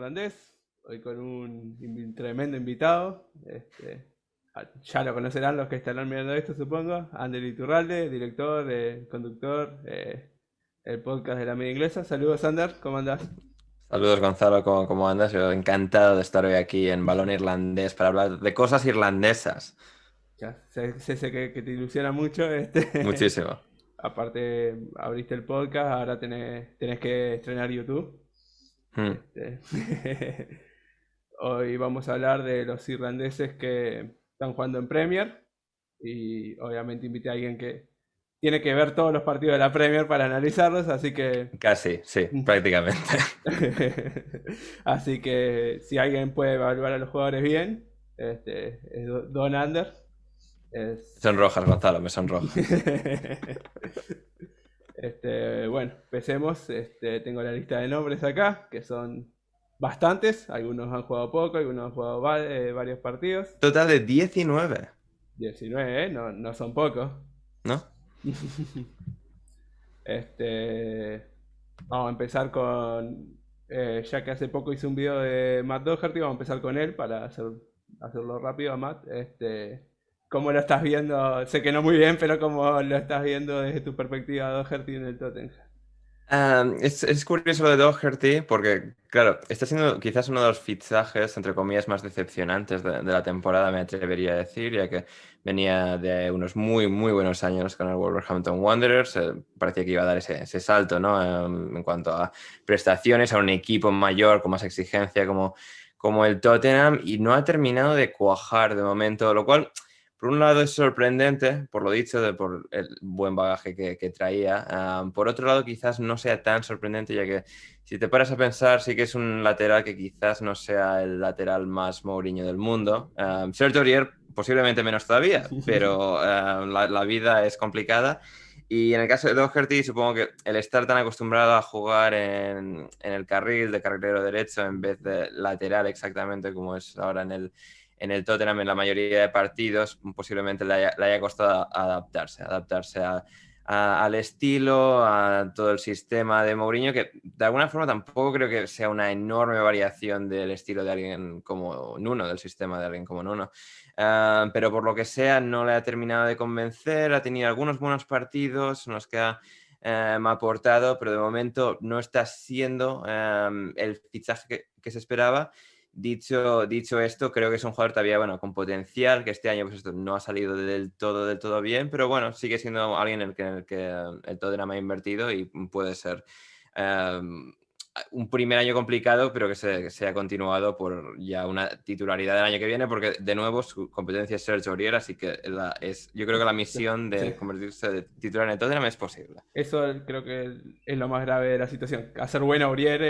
irlandés, hoy con un tremendo invitado. Ya lo conocerán los que estarán mirando esto, supongo. Ander Iturralde, director, conductor, el podcast de la media inglesa. Saludos, Ander, ¿cómo andás? Saludos Gonzalo, ¿cómo andas? Yo encantado de estar hoy aquí en Balón Irlandés para hablar de cosas irlandesas. Ya sé que te ilusiona mucho. Muchísimo. Aparte, abriste el podcast, ahora tenés que estrenar YouTube. Mm. Este, Hoy vamos a hablar de los irlandeses que están jugando en Premier y obviamente invité a alguien que tiene que ver todos los partidos de la Premier para analizarlos, así que Casi, sí, prácticamente. así que si alguien puede evaluar a los jugadores bien, es Don Anders. Me Es... sonrojas, Gonzalo, me sonrojas. Bueno, empecemos. Tengo la lista de nombres acá, que son bastantes. Algunos han jugado poco, algunos han jugado varios partidos. Total de 19, 19, ¿eh? No, no son pocos. ¿no? Este, Vamos a empezar con, ya que hace poco hice un video de Matt Doherty, vamos a empezar con él para hacerlo rápido a Matt. ¿Cómo lo estás viendo? Sé que no muy bien, pero ¿cómo lo estás viendo desde tu perspectiva Doherty en el Tottenham? Es curioso lo de Doherty porque, claro, está siendo quizás uno de los fichajes, entre comillas, más decepcionantes de la temporada, me atrevería a decir, ya que venía de unos muy, muy buenos años con el Wolverhampton Wanderers. Parecía que iba a dar ese salto, ¿no? En cuanto a prestaciones, a un equipo mayor, con más exigencia, como el Tottenham, y no ha terminado de cuajar de momento, lo cual... Por un lado es sorprendente, por lo dicho, por el buen bagaje que traía. Por otro lado, quizás no sea tan sorprendente, ya que si te paras a pensar, sí que es un lateral que quizás no sea el lateral más Mourinho del mundo. Serge Aurier posiblemente menos todavía, pero la vida es complicada. Y en el caso de Doherty, supongo que el estar tan acostumbrado a jugar en el carril de carrilero derecho en vez de lateral exactamente como es ahora en el Tottenham en la mayoría de partidos, posiblemente le haya costado adaptarse al estilo, a todo el sistema de Mourinho, que de alguna forma tampoco creo que sea una enorme variación del estilo de alguien como Nuno, del sistema de alguien como Nuno. Pero por lo que sea, no le ha terminado de convencer, ha tenido algunos buenos partidos en los que me ha aportado, pero de momento no está siendo el fichaje que se esperaba. Dicho esto, creo que es un jugador todavía, bueno, con potencial, que este año pues esto no ha salido del todo bien, pero bueno, sigue siendo alguien en el que el Tottenham ha invertido y puede ser eh, un primer año complicado, pero que se ha continuado por ya una titularidad del año que viene, porque de nuevo su competencia es Sergio Aurier, así que yo creo que la misión Sí. de convertirse de titular en el Tottenham es posible. Eso creo que es lo más grave de la situación. Hacer buena Aurier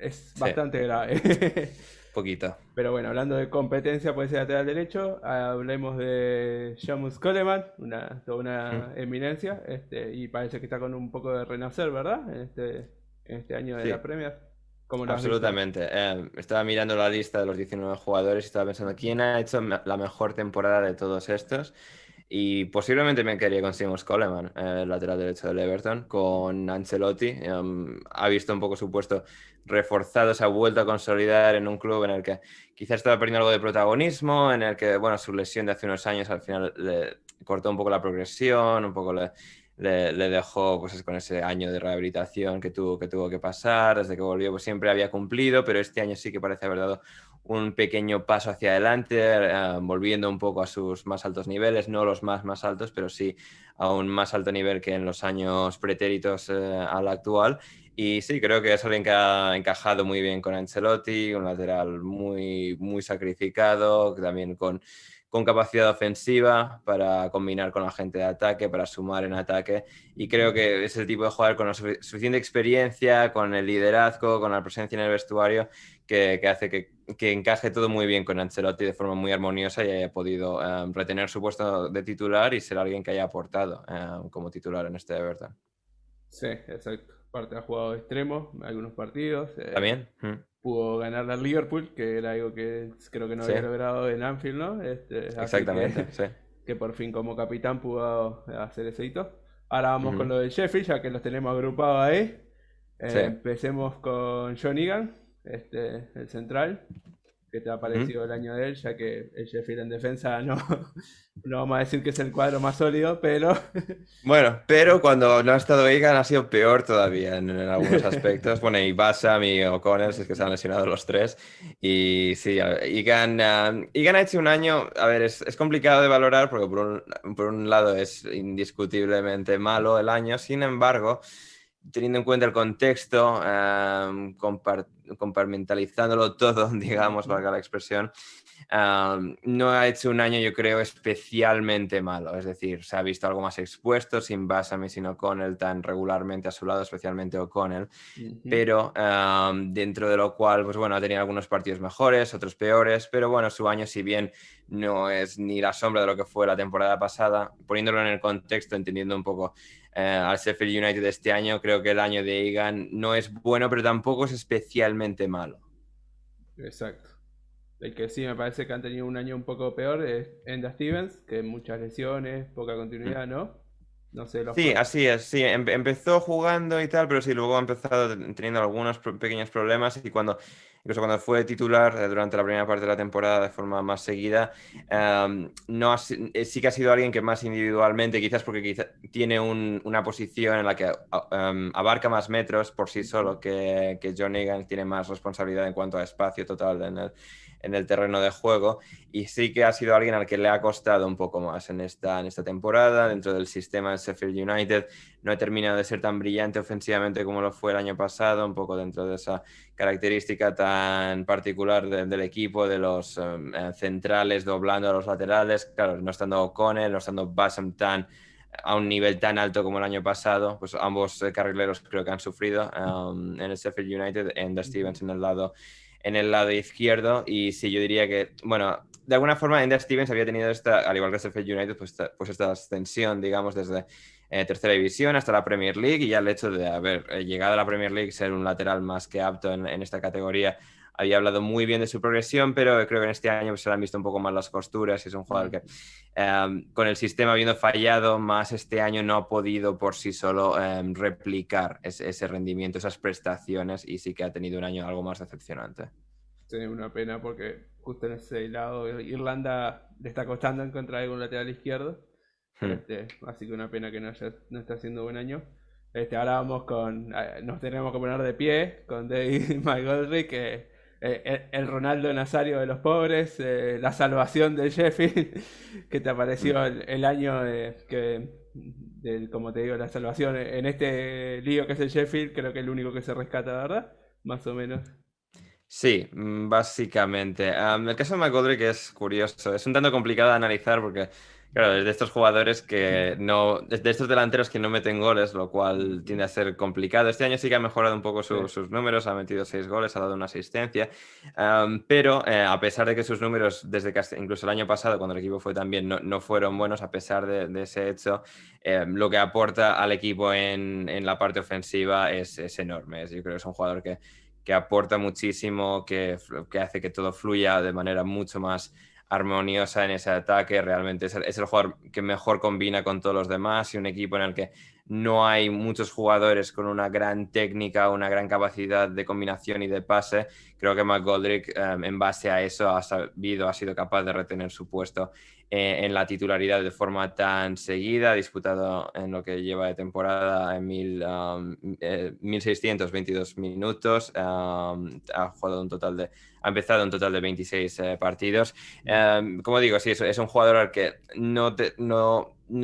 es Sí, bastante grave. poquito. Pero bueno, hablando de competencia por ese lateral derecho, hablemos de Seamus Coleman, toda Mm. una eminencia, y parece que está con un poco de renacer, ¿verdad? En este año de la Sí. Premier. ¿Cómo lo has visto? Absolutamente. Estaba mirando la lista de los 19 jugadores y estaba pensando quién ha hecho la mejor temporada de todos estos. Y posiblemente me quedaría con Seamus Coleman, el lateral derecho del Everton, con Ancelotti. Ha visto un poco su puesto reforzado, se ha vuelto a consolidar en un club en el que quizás estaba perdiendo algo de protagonismo, en el que, bueno, su lesión de hace unos años al final le cortó un poco la progresión, un poco le dejó pues, con ese año de rehabilitación que tuvo que pasar. Desde que volvió pues, siempre había cumplido, pero este año sí que parece haber dado un pequeño paso hacia adelante, volviendo un poco a sus más altos niveles, no los más altos, pero sí a un más alto nivel que en los años pretéritos al actual. Y sí, creo que es alguien que ha encajado muy bien con Ancelotti, un lateral muy, muy sacrificado, también con capacidad ofensiva para combinar con la gente de ataque, para sumar en ataque. Y creo que es el tipo de jugador con la suficiente experiencia, con el liderazgo, con la presencia en el vestuario, que hace que encaje todo muy bien con Ancelotti de forma muy armoniosa y haya podido retener su puesto de titular y ser alguien que haya aportado como titular en este Everton. Sí, exacto. Aparte ha jugado de extremo algunos partidos. ¿También? Mm. Pudo ganar al Liverpool, que era algo que creo que no Sí, había logrado en Anfield, ¿no? Así exactamente, sí. que por fin como capitán pudo hacer ese hito. Ahora vamos con Ujú. lo del Sheffield, ya que los tenemos agrupados ahí. Sí. Empecemos con John Egan. el central. ¿Qué te ha Ujú. parecido el año de él? Ya que el Sheffield en defensa no, no vamos a decir que es el cuadro más sólido, pero Bueno, pero cuando no ha estado Egan ha sido peor todavía en algunos aspectos. Bueno, y Bassam y O'Connell, si es que se han lesionado los tres. Y sí, Egan, Egan ha hecho un año, a ver, es complicado de valorar porque por un lado es indiscutiblemente malo el año, sin embargo, teniendo en cuenta el contexto, compartimentalizándolo todo, digamos, valga la expresión. No ha hecho un año, yo creo, especialmente malo. Es decir, se ha visto algo más expuesto, sin Bassam y sin O'Connell tan regularmente a su lado, especialmente O'Connell. Ujú. Pero dentro de lo cual, pues bueno, ha tenido algunos partidos mejores, otros peores. Pero bueno, su año, si bien no es ni la sombra de lo que fue la temporada pasada, poniéndolo en el contexto, entendiendo un poco al Sheffield United de este año, creo que el año de Egan no es bueno, pero tampoco es especialmente malo. Exacto. El que sí me parece que han tenido un año un poco peor es Enda Stevens, que muchas lesiones, poca Mm. continuidad, ¿no? No sé, Sí, así es, sí, empezó jugando y tal, pero sí, luego ha empezado teniendo algunos pequeños problemas y incluso cuando fue titular durante la primera parte de la temporada de forma más seguida, no sí que ha sido alguien que más individualmente, quizás porque tiene una posición en la que abarca más metros por sí solo que John Egan, tiene más responsabilidad en cuanto a espacio total en el terreno de juego y sí que ha sido alguien al que le ha costado un poco más en esta temporada, dentro del sistema de Sheffield United. No ha terminado de ser tan brillante ofensivamente como lo fue el año pasado, un poco dentro de esa característica tan particular del equipo, de los centrales doblando a los laterales. Claro, no estando O'Connell, no estando Bassam tan a un nivel tan alto como el año pasado, pues ambos carrileros creo que han sufrido en el Sheffield United, en The Ujú. Stevens en el lado izquierdo. Y sí, yo diría que, bueno, de alguna forma Ender Stevens había tenido esta, al igual que Sheffield United, pues esta ascensión, digamos, desde tercera división hasta la Premier League, y ya el hecho de haber llegado a la Premier League, ser un lateral más que apto en esta categoría, había hablado muy bien de su progresión, pero creo que en este año pues, se le han visto un poco más las costuras y es un jugador que con el sistema habiendo fallado más este año no ha podido por sí solo replicar ese rendimiento, esas prestaciones, y sí que ha tenido un año algo más decepcionante. Sí, una pena porque justo en ese lado Irlanda le está costando encontrar algún lateral izquierdo. Hmm. Así que una pena que no está haciendo buen año. Ahora vamos nos tenemos que poner de pie con David McGoldrick, que el Ronaldo Nazario de los pobres, la salvación del Sheffield. ¿Qué te Hmm. pareció el año como te digo, la salvación en este lío que es el Sheffield? Creo que es el único que se rescata, ¿verdad? Más o menos. Sí, básicamente. El caso de McGoldrick es curioso. Es un tanto complicado de analizar porque, claro, es de estos jugadores que no, es de estos delanteros que no meten goles, lo cual tiende a ser complicado. Este año sí que ha mejorado un poco Sí. sus números, ha metido 6 goles, ha dado una asistencia. Pero a pesar de que sus números, desde que incluso el año pasado, cuando el equipo fue tan bien, no fueron buenos, a pesar de ese hecho, lo que aporta al equipo en la parte ofensiva es enorme. Yo creo que es un jugador que aporta muchísimo, que hace que todo fluya de manera mucho más armoniosa en ese ataque. Realmente es el jugador que mejor combina con todos los demás, y un equipo en el que no hay muchos jugadores con una gran técnica, una gran capacidad de combinación y de pase. Creo que McGoldrick, en base a eso, ha sido capaz de retener su puesto en la titularidad de forma tan seguida. Ha disputado en lo que lleva de temporada en 1.622 minutos. Ha jugado ha empezado un total de 26 partidos. Como digo, sí, es un jugador al que no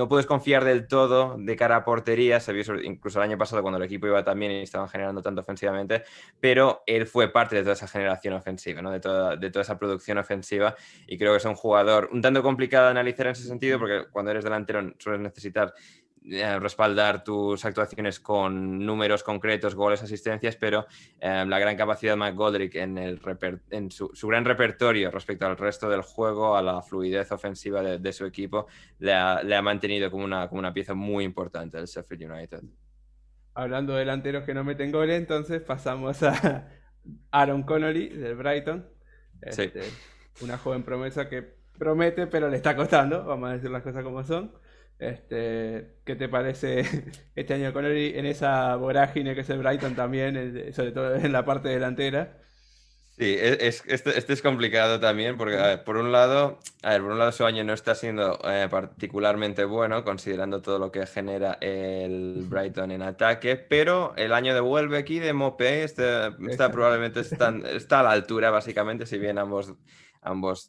puedes confiar del todo de cara a portería. Se vio incluso el año pasado cuando el equipo iba tan bien y estaban generando tanto ofensivamente, pero él fue parte de toda esa generación ofensiva, ¿no? De toda esa producción ofensiva, y creo que es un jugador un tanto complicado de analizar en ese sentido, Ujú. porque cuando eres delantero sueles necesitar respaldar tus actuaciones con números concretos, goles, asistencias, pero la gran capacidad de McGoldrick en su gran repertorio respecto al resto del juego, a la fluidez ofensiva de su equipo, le ha mantenido como una pieza muy importante del Sheffield United. Hablando de delanteros que no meten goles, entonces pasamos a Aaron Connolly del Brighton. Sí. Este, una joven promesa que promete, pero le está costando, vamos a decir las cosas como son. ¿Qué te parece este año Connolly en esa vorágine que es el Brighton también, sobre todo en la parte delantera? Sí, este es complicado también porque, por un lado su año no está siendo particularmente bueno, considerando todo lo que genera el Brighton en ataque, pero el año de Welbeck y de Mopé Exacto. está a la altura, básicamente, si bien ambos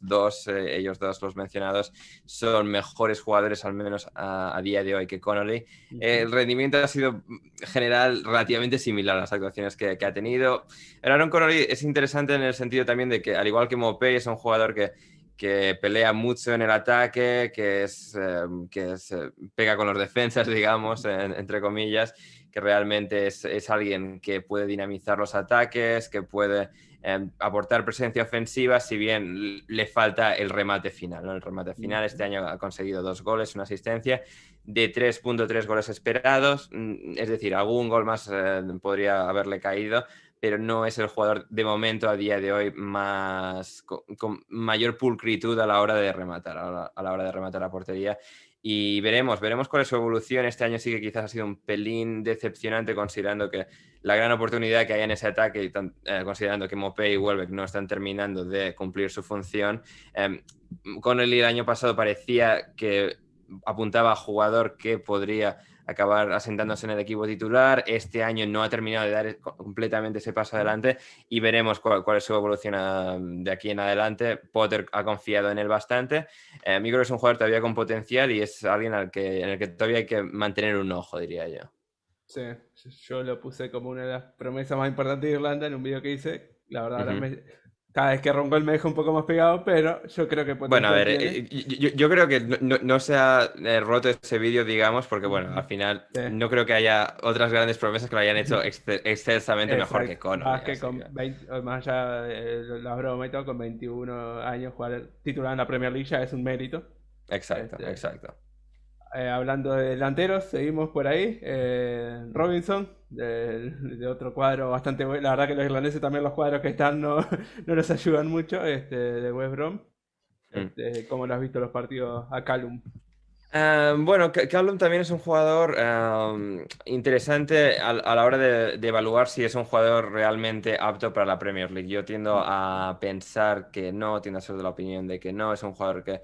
dos, ellos dos los mencionados, son mejores jugadores, al menos a día de hoy, que Connolly. Ujú. El rendimiento ha sido general relativamente similar a las actuaciones que ha tenido. El Aaron Connolly es interesante en el sentido también de que, al igual que Mopé, es un jugador que pelea mucho en el ataque, pega con los defensas, digamos, entre comillas, que realmente es alguien que puede dinamizar los ataques, que puede aportar presencia ofensiva, si bien le falta el remate final, ¿no? El remate final este Ujú. año ha conseguido 2 goles, una asistencia de 3,3 goles esperados, es decir, algún gol más podría haberle caído, pero no es el jugador de momento a día de hoy con mayor pulcritud a la hora de rematar, a la hora de rematar la portería. Y veremos cuál es su evolución. Este año sí que quizás ha sido un pelín decepcionante, considerando que la gran oportunidad que hay en ese ataque, y considerando que Mopé y Welbeck no están terminando de cumplir su función. Con el año pasado parecía que apuntaba a jugador que podría acabar asentándose en el equipo titular. Este año no ha terminado de dar completamente ese paso adelante y veremos cuál es su evolución de aquí en adelante. Potter ha confiado en él bastante. Yo creo que es un jugador todavía con potencial y es alguien en el que todavía hay que mantener un ojo, diría yo. Sí, yo lo puse como una de las promesas más importantes de Irlanda en un video que hice. La verdad, ahora Ujú. cada vez que ronco el me deja un poco más pegado, pero yo creo que Bueno, a potencial ver, tiene. yo creo que no se ha roto ese vídeo, digamos, porque bueno, Ujú. al final Sí. no creo que haya otras grandes promesas que lo hayan hecho excelsamente mejor que Exacto. Connolly, Más que así que... con 20, o más allá de la broma y todo, con 21 años jugar titular en la Premier League ya es un mérito. Exacto, Este, exacto. hablando de delanteros, seguimos por ahí. Robinson, de otro cuadro bastante bueno. La verdad que los irlandeses también los cuadros que están no, no nos ayudan mucho. De West Brom. Mm. ¿Cómo lo has visto los partidos a Callum? Bueno, Callum también es un jugador interesante a la hora de evaluar si es un jugador realmente apto para la Premier League. Yo tiendo a pensar que no, tiendo a ser de la opinión de que no, es un jugador que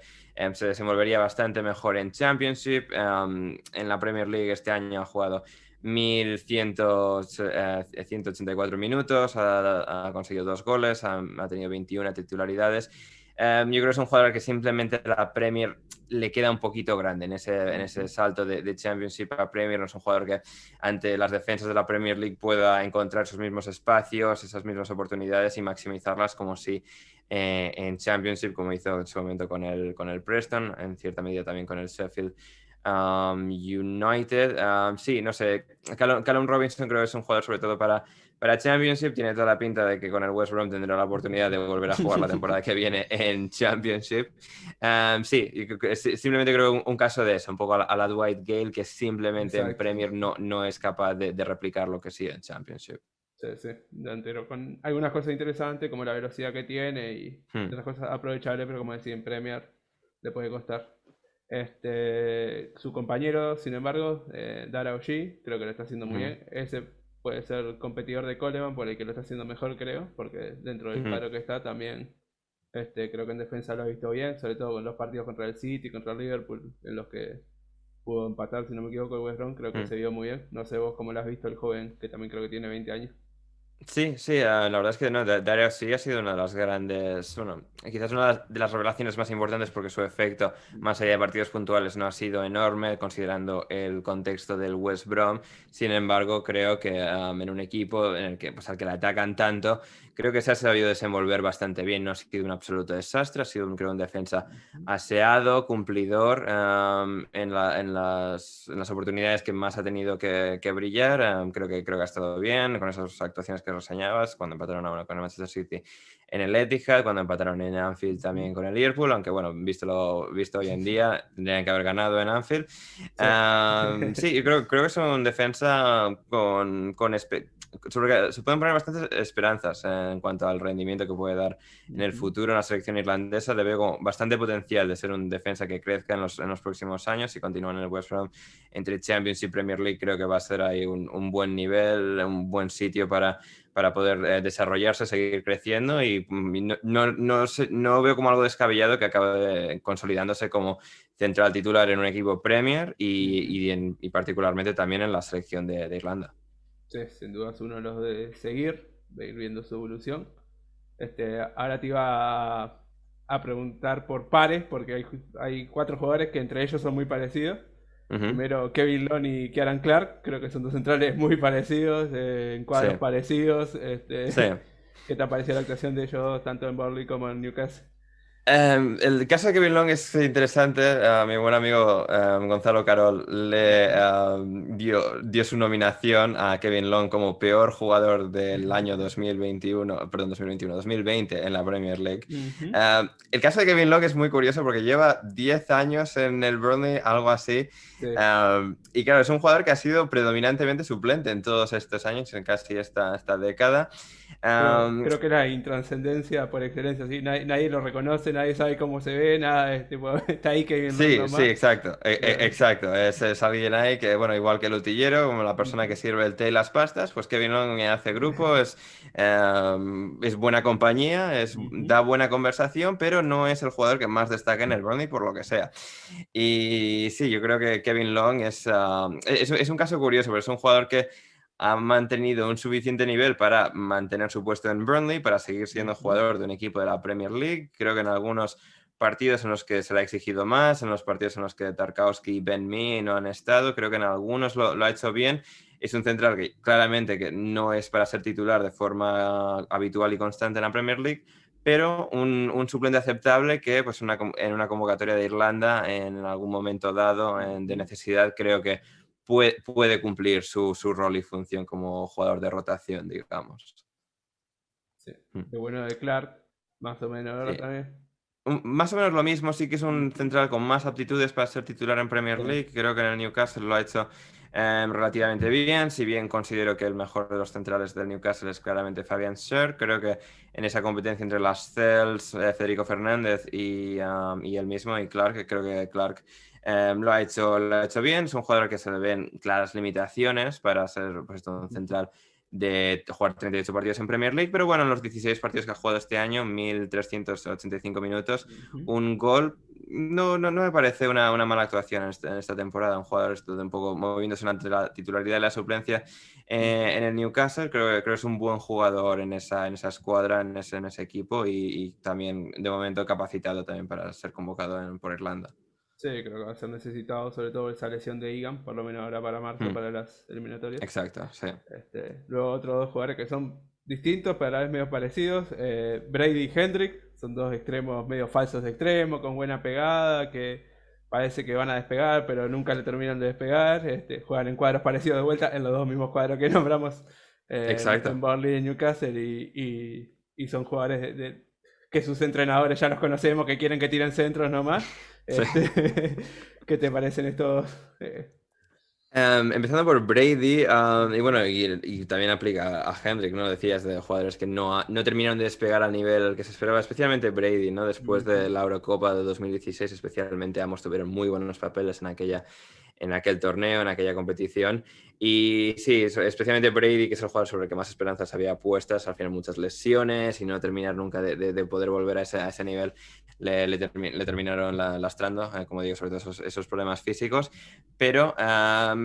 se desenvolvería bastante mejor en Championship. En la Premier League este año ha jugado 1.184 minutos, ha conseguido 2 goles, ha tenido 21 titularidades. Yo creo que es un jugador que simplemente la Premier le queda un poquito grande en ese salto de Championship a Premier. No es un jugador que ante las defensas de la Premier League pueda encontrar sus mismos espacios, esas mismas oportunidades y maximizarlas como si en Championship, como hizo en su momento con el Preston, en cierta medida también con el Sheffield United. Sí, no sé, Callum Robinson creo que es un jugador sobre todo para Championship, tiene toda la pinta de que con el West Brom tendrá la oportunidad de volver a jugar la temporada que viene en Championship. Sí, y simplemente creo un caso de eso, un poco a la Dwight Gale, que simplemente en Exacto. Premier no es capaz de replicar lo que sí en Championship. Sí, sí, delantero con algunas cosas interesantes como la velocidad que tiene y Hmm. otras cosas aprovechables, pero como decía en Premier le puede costar. Su compañero, sin embargo, Dara Oji, creo que lo está haciendo muy Ujú. bien. Ese puede ser competidor de Coleman, por el que lo está haciendo mejor, creo, porque dentro del Ujú. cuadro que está también, creo que en defensa lo ha visto bien, sobre todo con los partidos contra el City, contra el Liverpool, en los que pudo empatar, si no me equivoco, el West Brom, creo que Hmm. se vio muy bien. No sé vos cómo lo has visto el joven, que también creo que tiene 20 años. Sí, sí, la verdad es que no, Dario sí ha sido una de las grandes, bueno, quizás una de las revelaciones más importantes porque su efecto, más allá de partidos puntuales, no ha sido enorme considerando el contexto del West Brom. Sin embargo, creo que en un equipo en el que, pues, al que le atacan tanto, creo que se ha sabido desenvolver bastante bien. No ha sido un absoluto desastre, ha sido, creo, un defensa aseado, cumplidor en las oportunidades que más ha tenido que brillar. Creo que ha estado bien con esas actuaciones que reseñabas, cuando empataron a 1 con el Manchester City en el Etihad, cuando empataron en Anfield también con el Liverpool, aunque bueno, visto lo visto hoy en día, tendrían que haber ganado en Anfield. Sí. Sí, yo creo que es un defensa se pueden poner bastantes esperanzas en cuanto al rendimiento que puede dar en el Ujú. futuro en la selección irlandesa. Le veo como bastante potencial de ser un defensa que crezca en los próximos años y continúa en el West Brom entre Champions y Premier League. Creo que va a ser ahí un buen nivel, un buen sitio para poder desarrollarse, seguir creciendo y no veo como algo descabellado que acabe consolidándose como central titular en un equipo Premier y particularmente también en la selección de Irlanda. Sí, sin duda es uno de los de seguir, de ir viendo su evolución. Ahora te iba a preguntar por pares, porque hay cuatro jugadores que entre ellos son muy parecidos. Ujú. Primero Kevin Lone y Kieran Clark, creo que son dos centrales muy parecidos, en Sí, cuadros parecidos. sí. ¿Qué te pareció la actuación de ellos tanto en Burnley como en Newcastle? El caso de Kevin Long es interesante. Mi buen amigo Gonzalo Carol le dio su nominación a Kevin Long como peor jugador del año 2021, perdón, 2021, 2020 en la Premier League. Ujú. El caso de Kevin Long es muy curioso porque lleva 10 años en el Burnley, algo así. Sí. Y claro, es un jugador que ha sido predominantemente suplente en todos estos años, en casi esta década. Creo que la intrascendencia por excelencia, ¿sí? Nadie lo reconoce, nadie sabe cómo se ve, nada, tipo, está ahí Kevin Long Sí, sí, nomás. exacto, Pero, exacto. Es alguien ahí que, bueno, igual que el utillero, como la persona que sirve el té y las pastas, pues Kevin Long hace grupo, es buena compañía, ujú. da buena conversación, pero no es el jugador que más destaca en el Burnley por lo que sea. Y sí, yo creo que Kevin Long es un caso curioso, pero es un jugador que ha mantenido un suficiente nivel para mantener su puesto en Burnley, para seguir siendo Ujú. jugador de un equipo de la Premier League. Creo que en algunos partidos en los que se le ha exigido más, en los partidos en los que Tarkowski y Ben Mee no han estado, creo que en algunos lo ha hecho bien. Es un central que claramente que no es para ser titular de forma habitual y constante en la Premier League, pero un suplente aceptable que pues en una convocatoria de Irlanda en algún momento dado de Ujú. necesidad creo que puede cumplir su rol y función como jugador de rotación, digamos. Sí. Mm. Lo bueno de Clark, más o menos, Sí. ¿verdad? También. Más o menos lo mismo, sí que es un Ujú. central con más aptitudes para ser titular en Premier Sí. League. Creo que en el Newcastle lo ha hecho relativamente bien, si bien considero que el mejor de los centrales del Newcastle es claramente Fabian Schär. Creo que en esa competencia entre las Cels, Federico Fernández y él mismo, y Clark, creo que Clark lo ha hecho bien. Es un jugador que se le ven claras limitaciones para ser pues, un Ujú. central de jugar 38 partidos en Premier League, pero bueno, en los 16 partidos que ha jugado este año, 1.385 minutos, Ujú. un gol, no me parece una mala actuación en esta temporada. Un jugador esto un poco moviéndose entre la titularidad y la suplencia en el Newcastle, creo que es un buen jugador en esa escuadra, en ese equipo y también de momento capacitado también para ser convocado por Irlanda. Sí, creo que va a ser necesitado, sobre todo esa lesión de Egan, por lo menos ahora para marzo, Hmm, para las eliminatorias. exacto, sí. Luego otros dos jugadores que son distintos, pero a la vez medio parecidos. Brady y Hendrick, son dos extremos medio falsos de extremo, con buena pegada, que parece que van a despegar, pero nunca le terminan de despegar. Juegan en cuadros parecidos de vuelta, en los dos mismos cuadros que nombramos en Exacto. Burnley y en Newcastle, y son jugadores que sus entrenadores ya los conocemos, que quieren que tiren centros nomás. Sí. ¿Qué te parecen estos? Empezando por Brady, y bueno, y también aplica a Hendrick, ¿no? Decías de jugadores que no terminaron de despegar al nivel que se esperaba, especialmente Brady, ¿no? Después de Ujú. la Eurocopa de 2016, especialmente ambos tuvieron muy buenos papeles en aquel torneo, en aquella competición. Y sí, especialmente Brady, que es el jugador sobre el que más esperanzas había puestas, al final muchas lesiones y no terminar nunca de poder volver a ese nivel, le terminaron lastrando, como digo, sobre todo esos problemas físicos. Pero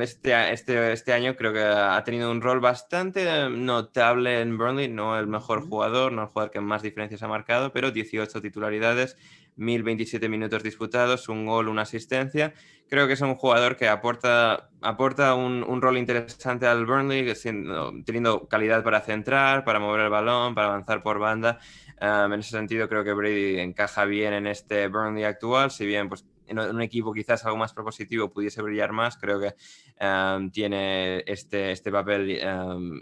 este año creo que ha tenido un rol bastante notable en Burnley, no el mejor Ujú. jugador, no el jugador que más diferencias ha marcado, pero 18 titularidades, 1.027 minutos disputados, un gol, una asistencia. Creo que es un jugador que aporta un rol interesante al Burnley, teniendo calidad para centrar, para mover el balón, para avanzar por banda. En ese sentido, creo que Brady encaja bien en este Burnley actual, si bien pues, en un equipo quizás algo más propositivo pudiese brillar más, creo que tiene este papel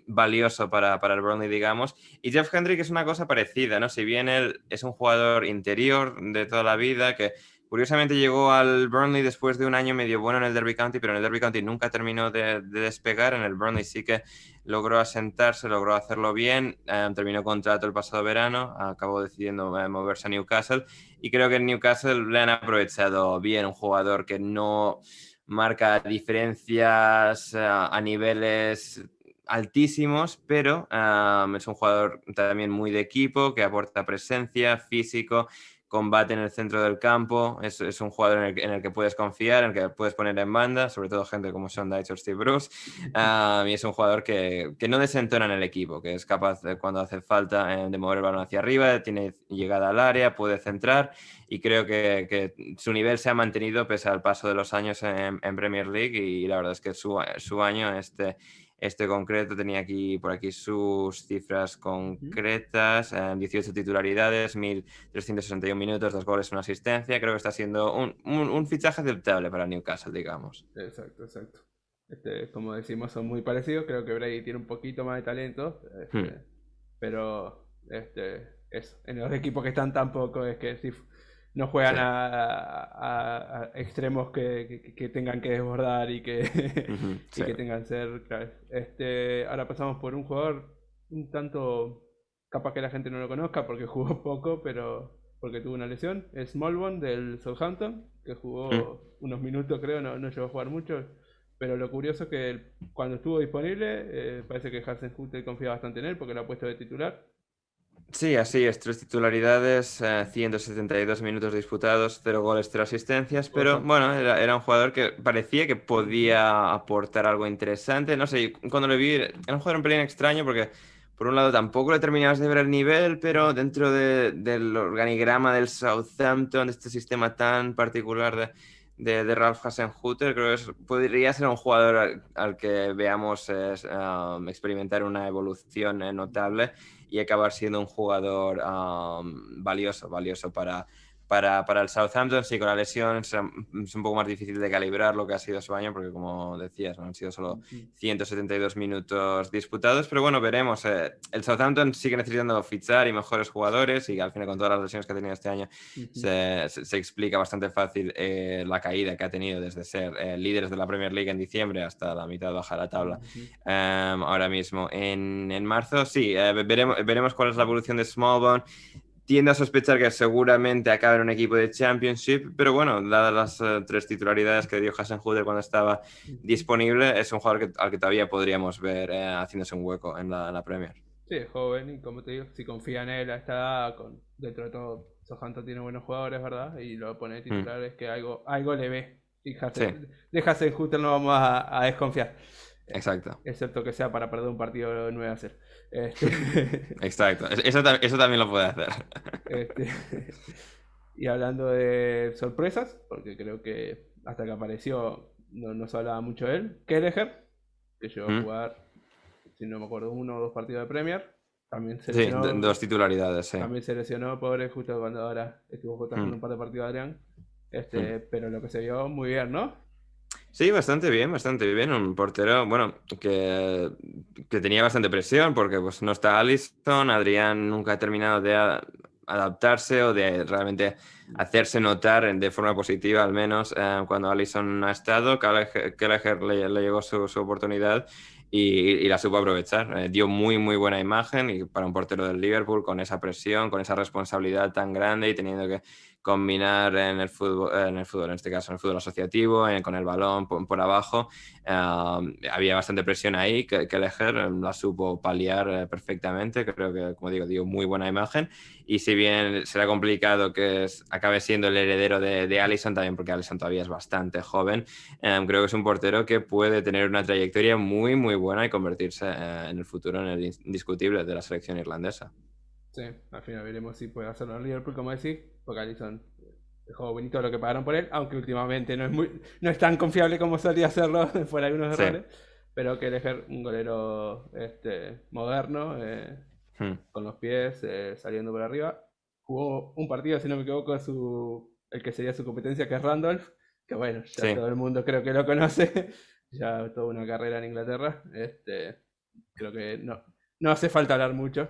valioso para el Burnley, digamos. Y Jeff Hendrick es una cosa parecida, ¿no? Si bien él es un jugador interior de toda la vida, que curiosamente llegó al Burnley después de un año medio bueno en el Derby County, pero en el Derby County nunca terminó de despegar. En el Burnley sí que logró asentarse, logró hacerlo bien, terminó contrato el pasado verano, acabó decidiendo moverse a Newcastle y creo que en Newcastle le han aprovechado bien, un jugador que no marca diferencias a niveles altísimos, pero es un jugador también muy de equipo, que aporta presencia, físico, combate en el centro del campo. Es un jugador en el que puedes confiar, en el que puedes poner en banda, sobre todo gente como Sean Dyche o Steve Bruce. Y es un jugador que no desentona en el equipo, que es capaz, cuando hace falta, de mover el balón hacia arriba, tiene llegada al área, puede centrar, y creo que su nivel se ha mantenido pese al paso de los años en Premier League, y la verdad es que su año, este concreto, tenía por aquí sus cifras Ujú. concretas: 18 titularidades, 1.361 minutos, 2 goles, una asistencia. Creo que está siendo un fichaje aceptable para Newcastle, digamos. Exacto, exacto. Como decimos, son muy parecidos. Creo que Brady tiene un poquito más de talento, Hmm, pero eso. En los equipos que están tampoco es que si no juegan sí. a extremos que tengan que desbordar y que, Ujú, y sí. que tengan ser claves. Ahora pasamos por un jugador un tanto, capaz que la gente no lo conozca porque jugó poco, pero porque tuvo una lesión. Es Molbon del Southampton, que Hmm. jugó unos minutos, creo, no llegó a jugar mucho. Pero lo curioso es que cuando estuvo disponible, parece que Hasenhüttl confía bastante en él porque lo ha puesto de titular. Sí, así es, 3 titularidades, 172 minutos disputados, 0 goles, 0 asistencias, pero Cosa. bueno, era un jugador que parecía que Ujú. podía aportar algo interesante. No sé, cuando lo vi, era un jugador un pelín extraño porque, por un lado, tampoco le terminabas de ver el nivel, pero dentro del organigrama del Southampton, de este sistema tan particular de Ralph Hasenhüttl, creo que podría ser un jugador al que veamos experimentar una evolución notable, y acabar siendo un jugador valioso para el Southampton. Sí, con la lesión es un poco más difícil de calibrar lo que ha sido su año, porque, como decías, no han sido solo Ujú. 172 minutos disputados, pero bueno, veremos. El Southampton sigue necesitando fichar y mejores jugadores, y al final, con todas las lesiones que ha tenido este año, Ujú. se explica bastante fácil la caída que ha tenido desde ser líderes de la Premier League en diciembre hasta la mitad baja de la tabla Ujú. ahora mismo. En marzo, sí, veremos cuál es la evolución de Smallbone. Tiendo a sospechar que seguramente acabe en un equipo de Championship, pero bueno, dadas las 3 titularidades que dio Hasenhüttl cuando estaba Ujú. disponible, es un jugador al que todavía podríamos ver haciéndose un hueco en la Premier. Sí, es joven y como te digo, si confía en él a esta edad, dentro de todo, Southampton tiene buenos jugadores, ¿verdad? Y lo pone de Mm, titular, es que algo le ve. Y sí, De Hasenhüttl no vamos a desconfiar. exacto. Excepto que sea para perder un partido 9-0. Este, Exacto. Eso también lo puede hacer. este, y hablando de sorpresas, porque creo que hasta que apareció no se hablaba mucho de él, Kelleher, que llegó a Mm, jugar, si no me acuerdo, 1 o 2 partidos de Premier, también se sí, lesionó, 2 titularidades, sí. pobre, justo cuando ahora estuvo jugando Mm. un par de partidos Adrián. Mm. Pero lo que se vio muy bien, ¿no? Sí, bastante bien, bastante bien. Un portero, bueno, que tenía bastante presión porque, pues, no está Alisson. Adrián nunca ha terminado de adaptarse o de realmente hacerse notar de forma positiva, al menos cuando Alisson no ha estado. Kelleher le llegó su oportunidad, y la supo aprovechar. Dio muy, muy buena imagen, y para un portero del Liverpool, con esa presión, con esa responsabilidad tan grande, y teniendo que combinar en este caso, en el fútbol asociativo, con el balón por abajo. Había bastante presión ahí, que Leger la supo paliar perfectamente. Creo que, como digo, dio muy buena imagen, y si bien será complicado que acabe siendo el heredero de Alisson, también porque Alisson todavía es bastante joven, creo que es un portero que puede tener una trayectoria muy, muy buena y convertirse en el futuro en el indiscutible de la selección irlandesa. Sí, al final veremos si puede hacerlo en Liverpool, como decís, porque Alisson dejó bonito lo que pagaron por él, aunque últimamente no es tan confiable como solía hacerlo por algunos Sí. errores, pero que elegir un golero moderno, Hmm. con los pies, saliendo por arriba. Jugó un partido, si no me equivoco, el que sería su competencia, que es Randolph, que bueno, ya Sí. todo el mundo creo que lo conoce, ya toda una carrera en Inglaterra. Creo que no hace falta hablar mucho.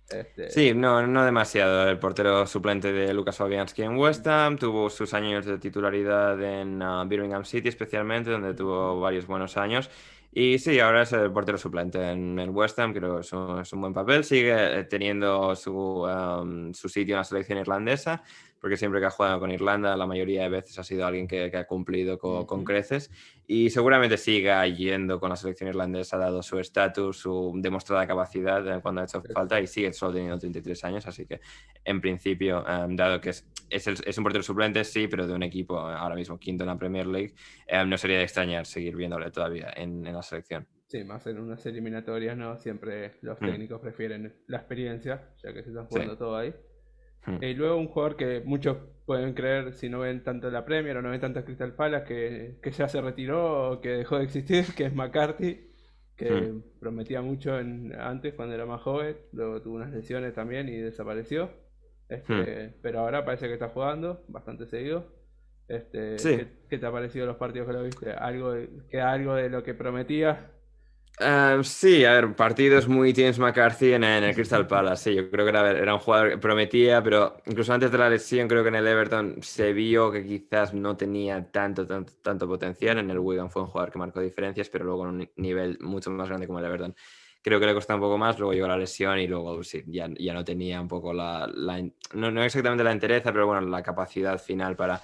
Sí, Este, no demasiado. El portero suplente de Lucas Fabianski en West Ham tuvo sus años de titularidad en Birmingham City, especialmente, donde tuvo varios buenos años. Y sí, ahora es el portero suplente en el West Ham. Creo que es un buen papel. Sigue teniendo su sitio en la selección irlandesa. El porque siempre que ha jugado con Irlanda, la mayoría de veces ha sido alguien que ha cumplido con creces y seguramente siga yendo con la selección irlandesa, dado su estatus, su demostrada capacidad cuando ha hecho falta y sigue solo teniendo 33 años, así que en principio, dado que es un portero suplente, sí, pero de un equipo ahora mismo quinto en la Premier League, no sería de extrañar seguir viéndole todavía en la selección. Sí, más en unas eliminatorias, ¿no? Siempre los Mm, técnicos prefieren la experiencia, ya que se están sí. jugando todo ahí. Mm, Y luego un jugador que muchos pueden creer, si no ven tanto la Premier o no ven tanto Crystal Palace, que ya se retiró o que dejó de existir, que es McCarthy, mm, que prometía mucho antes cuando era más joven, luego tuvo unas lesiones también y desapareció. mm. Pero ahora parece que está jugando bastante seguido. Sí. ¿Qué te ha parecido los partidos que lo viste? ¿Algo de lo que prometía? Sí, a ver, partidos muy James McCarthy en el Crystal Palace. Sí, yo creo que era un jugador que prometía, pero incluso antes de la lesión, creo que en el Everton se vio que quizás no tenía tanto potencial. En el Wigan fue un jugador que marcó diferencias, pero luego en un nivel mucho más grande como el Everton. Creo que le costó un poco más, luego llegó la lesión y luego sí, ya no tenía un poco no exactamente la entereza, pero bueno, la capacidad final para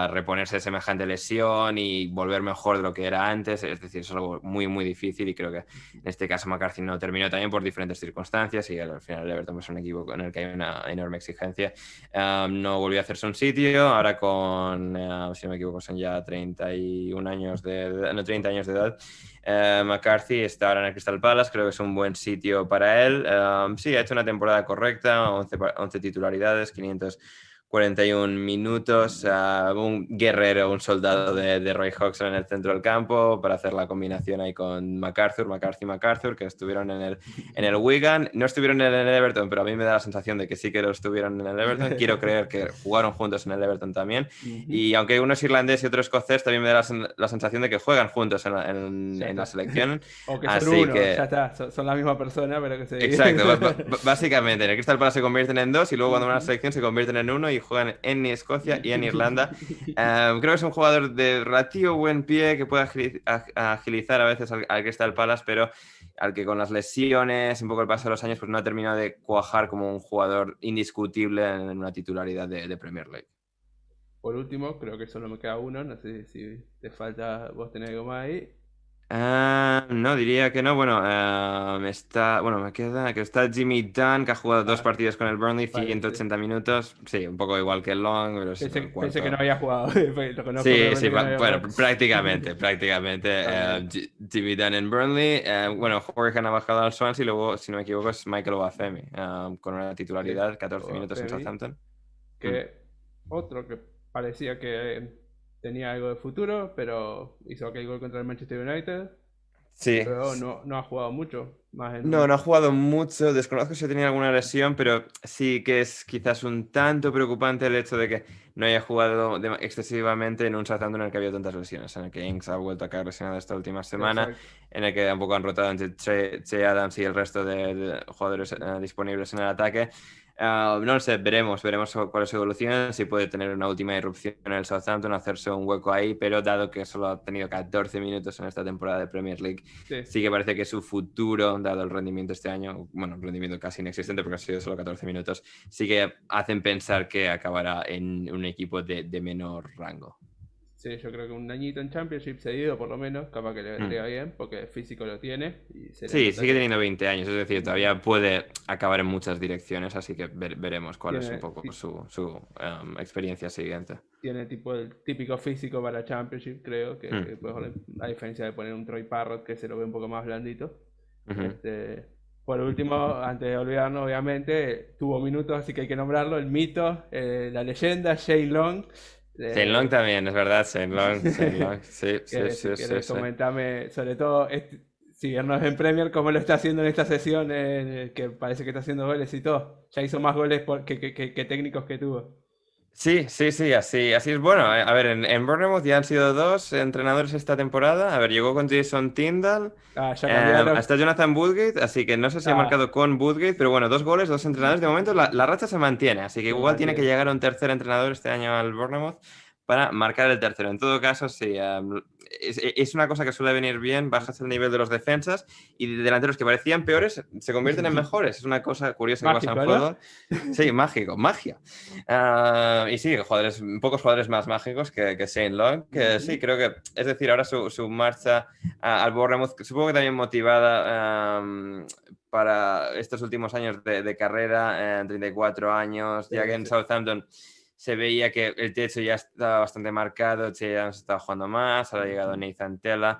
reponerse de semejante lesión y volver mejor de lo que era antes. Es decir, es algo muy, muy difícil y creo que en este caso McCarthy no terminó también por diferentes circunstancias y al final el Everton es un equipo en el que hay una enorme exigencia. No volvió a hacerse un sitio, ahora con, si no me equivoco, son ya 31 años no, 30 años de edad. McCarthy está ahora en el Crystal Palace, creo que es un buen sitio para él. Sí, ha hecho una temporada correcta, 11 titularidades, 541 minutos, un guerrero, un soldado de Roy Hodgson en el centro del campo para hacer la combinación ahí con McCarthy, que estuvieron en el Wigan. No estuvieron en el Everton, pero a mí me da la sensación de que sí que lo estuvieron en el Everton. Quiero creer que jugaron juntos en el Everton también. Ujú. Y aunque uno es irlandés y otro escocés, también me da la sensación de que juegan juntos Ya en la está. selección. O que son Así uno, ya que está, son la misma persona, pero que exacto, se... básicamente en el Crystal Palace se convierten en dos y luego cuando van a la Ujú. selección se convierten en uno y juegan en Escocia y en Irlanda. Creo que es un jugador de relativo buen pie que puede agilizar a veces al Crystal Palace, pero al que con las lesiones, un poco el paso de los años, pues no ha terminado de cuajar como un jugador indiscutible en una titularidad de Premier League. Por último, creo que solo me queda uno, no sé si te falta, vos tenés algo más ahí. No, diría que no. Bueno, me queda que está Jimmy Dunn, que ha jugado dos Ah, partidos con el Burnley, vale, sí. 180 minutos. Sí, un poco igual que Long, pero es el Pensé que no cuarto. había jugado, lo conozco, pero Sí, sí, pensé que no había bueno, jugado. prácticamente. Está bien. Jimmy Dunn en Burnley. Bueno, Jorge ha bajado al Swansea y luego, si no me equivoco, es Michael Obafemi, con una Sí, titularidad, 14 o minutos en Femi, Southampton. Mm. que otro que parecía que tenía algo de futuro, pero hizo aquel gol contra el Manchester United y Sí, luego no ha jugado mucho, más en no, un... no ha jugado mucho. Desconozco si ha tenido alguna lesión, pero sí que es quizás un tanto preocupante el hecho de que no haya jugado excesivamente en un Southampton en el que había tantas lesiones, en el que Ings ha vuelto a caer lesionado esta última semana, Exacto. en el que tampoco han rotado entre Che Adams y el resto de jugadores disponibles en el ataque. No lo sé, veremos cuál es su evolución, si puede tener una última irrupción en el Southampton, hacerse un hueco ahí, pero dado que solo ha tenido 14 minutos en esta temporada de Premier League, Sí. sí que parece que su futuro, dado el rendimiento este año, bueno, un rendimiento casi inexistente porque ha sido solo 14 minutos, sí que hacen pensar que acabará en un equipo de menor rango. Sí, yo creo que un añito en Championship seguido, por lo menos, capaz que le Mm. vendría bien, porque el físico lo tiene y se le Sí, nota sigue que teniendo 20 años, es decir, ujú, todavía puede acabar en muchas direcciones, así que veremos cuál es un tiene, poco su experiencia siguiente. tiene tipo el típico físico para Championship, creo, Mm. que pues, a diferencia de poner un Troy Parrott que se lo ve un poco más blandito. Ujú. Este, por último, antes de olvidarnos, obviamente, tuvo minutos, así que hay que nombrarlo, el mito, la leyenda, Shane Long. Shane Long eh, también, es verdad, Shane Long, sí, sí, que si sí, sí, querés sí. comentarme, sobre todo, si no es en Premier, cómo lo está haciendo en esta sesión, que parece que está haciendo goles y todo. Ya hizo más goles que técnicos que tuvo. Sí, sí, sí, así es. Bueno, a ver, en Bournemouth ya han sido dos entrenadores esta temporada. A ver, llegó con Jason Tyndall, Ah, ya cambiaron. hasta Jonathan Woodgate, así que no sé si ha Ah, marcado con Woodgate, pero bueno, dos goles, dos entrenadores. De momento la racha se mantiene, así que se igual tiene que mantiene. llegar un tercer entrenador este año al Bournemouth para marcar el tercero. En todo caso, sí, es una cosa que suele venir bien, bajas el nivel de los defensas y delanteros que parecían peores se convierten en mejores. Es una cosa curiosa que pasa en Mágico, ¿no? fútbol. Sí, mágico, magia. Y sí, pocos jugadores más mágicos que Shane Long, que sí, Ujú. creo que, es decir, ahora su marcha al Bournemouth, supongo que también motivada para estos últimos años de carrera, 34 años, Sí, ya que en sí. Southampton se veía que el techo ya estaba bastante marcado, Che ya no se estaba jugando más, ahora ha llegado Ujú. Nathan Tella.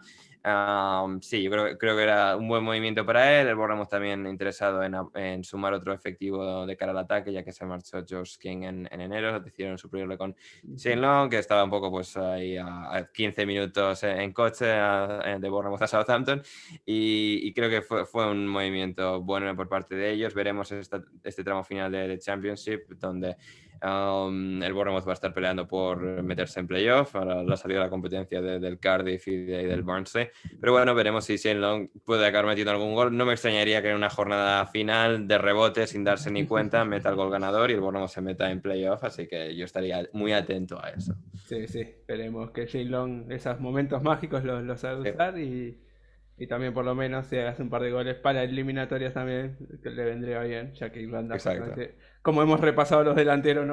Sí, yo creo que era un buen movimiento para él. El Bournemouth también interesado en sumar otro efectivo de cara al ataque, ya que se marchó Josh King en enero. Decidieron suplirle con Shane Ujú. Long, que estaba un poco pues ahí a 15 minutos en coche de Bournemouth a Southampton. Y creo que fue un movimiento bueno por parte de ellos. Veremos este tramo final de Championship, donde el Bournemouth va a estar peleando por meterse en playoff a la salida de la competencia del Cardiff y del Barnsley. Pero bueno, veremos si Shane Long puede acabar metiendo algún gol. No me extrañaría que en una jornada final de rebote, sin darse ni cuenta, meta el gol ganador y el Bournemouth se meta en playoff. Así que yo estaría muy atento a eso. Sí, sí, esperemos que Jane Long esos momentos mágicos los sabe Sí, usar y también por lo menos si hace un par de goles para eliminatorias también, que le vendría bien, ya que Irlanda exacto. justamente, como hemos repasado los delanteros,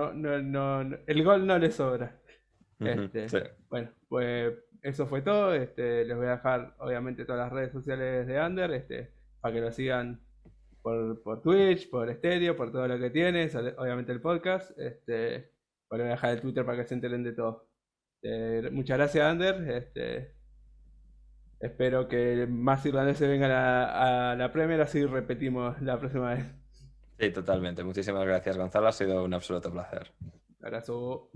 el gol no le sobra. Ujú, sí. Bueno, pues eso fue todo. Les voy a dejar obviamente todas las redes sociales de Ander, para que lo sigan por Twitch, por Stereo, por todo lo que tiene, obviamente el podcast. Voy a dejar el Twitter para que se enteren de todo. Muchas gracias, Ander. Espero que más irlandeses vengan a la Premier, así repetimos la próxima vez. Sí, totalmente. Muchísimas gracias, Gonzalo. Ha sido un absoluto placer. Abrazo.